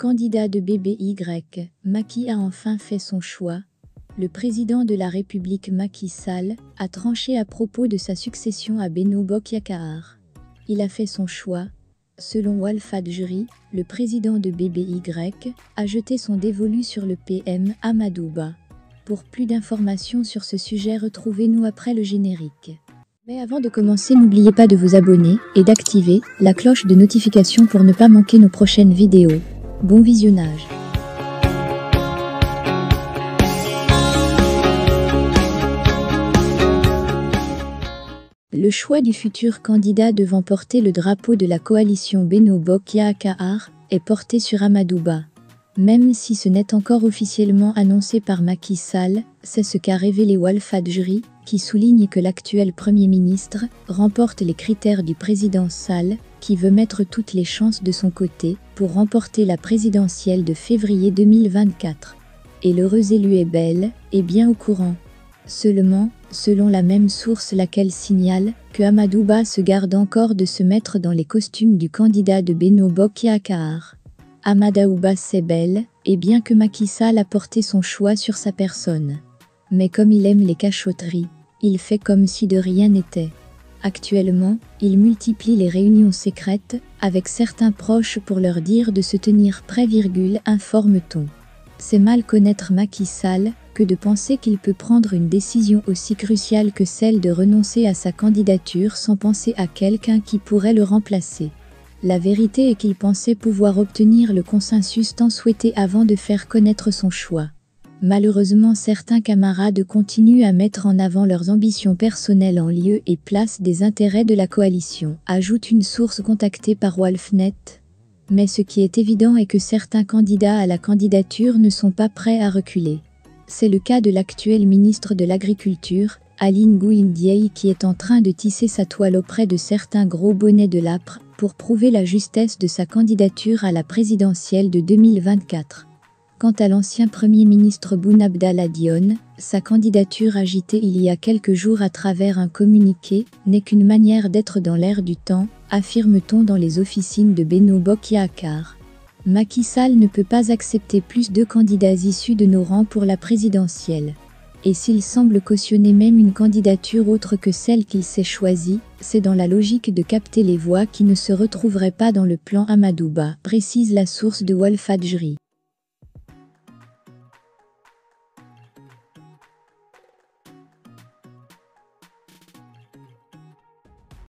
Candidat de BBY, Macky a enfin fait son choix. Le président de la République Macky Sall a tranché à propos de sa succession à Benno Bokk Yakaar. Il a fait son choix. Selon Walfadjri, le président de BBY a jeté son dévolu sur le PM Amadou Ba. Pour plus d'informations sur ce sujet, retrouvez-nous après le générique. Mais avant de commencer, n'oubliez pas de vous abonner et d'activer la cloche de notification pour ne pas manquer nos prochaines vidéos. Bon visionnage. Le choix du futur candidat devant porter le drapeau de la coalition Benno Bokk Yakaar est porté sur Amadou Ba. Même si ce n'est encore officiellement annoncé par Macky Sall, c'est ce qu'a révélé Walfadjri, qui souligne que l'actuel Premier ministre remporte les critères du président Sall, qui veut mettre toutes les chances de son côté pour remporter la présidentielle de février 2024. Et l'heureux élu est bel et bien au courant. Seulement, selon la même source, laquelle signale que Amadou Ba se garde encore de se mettre dans les costumes du candidat de Benno Bokk Yakaar. Amadou Ba sait bel et bien que Macky Sall a porté son choix sur sa personne. Mais comme il aime les cachotteries, il fait comme si de rien n'était. Actuellement, il multiplie les réunions secrètes avec certains proches pour leur dire de se tenir prêts, informe-t-on. C'est mal connaître Macky Sall que de penser qu'il peut prendre une décision aussi cruciale que celle de renoncer à sa candidature sans penser à quelqu'un qui pourrait le remplacer. La vérité est qu'il pensait pouvoir obtenir le consensus tant souhaité avant de faire connaître son choix. Malheureusement, certains camarades continuent à mettre en avant leurs ambitions personnelles en lieu et place des intérêts de la coalition, ajoute une source contactée par Walfnet. Mais ce qui est évident est que certains candidats à la candidature ne sont pas prêts à reculer. C'est le cas de l'actuel ministre de l'Agriculture, Aly Ngouille Ndiaye, qui est en train de tisser sa toile auprès de certains gros bonnets de l'âpre pour prouver la justesse de sa candidature à la présidentielle de 2024. Quant à l'ancien Premier ministre Boun Abdallah Dionne, sa candidature agitée il y a quelques jours à travers un communiqué n'est qu'une manière d'être dans l'air du temps, affirme-t-on dans les officines de Benno Bokk Yakaar. Macky Sall ne peut pas accepter plus de candidats issus de nos rangs pour la présidentielle. Et s'il semble cautionner même une candidature autre que celle qu'il s'est choisie, c'est dans la logique de capter les voix qui ne se retrouveraient pas dans le plan Amadou Ba, précise la source de Walfadjri.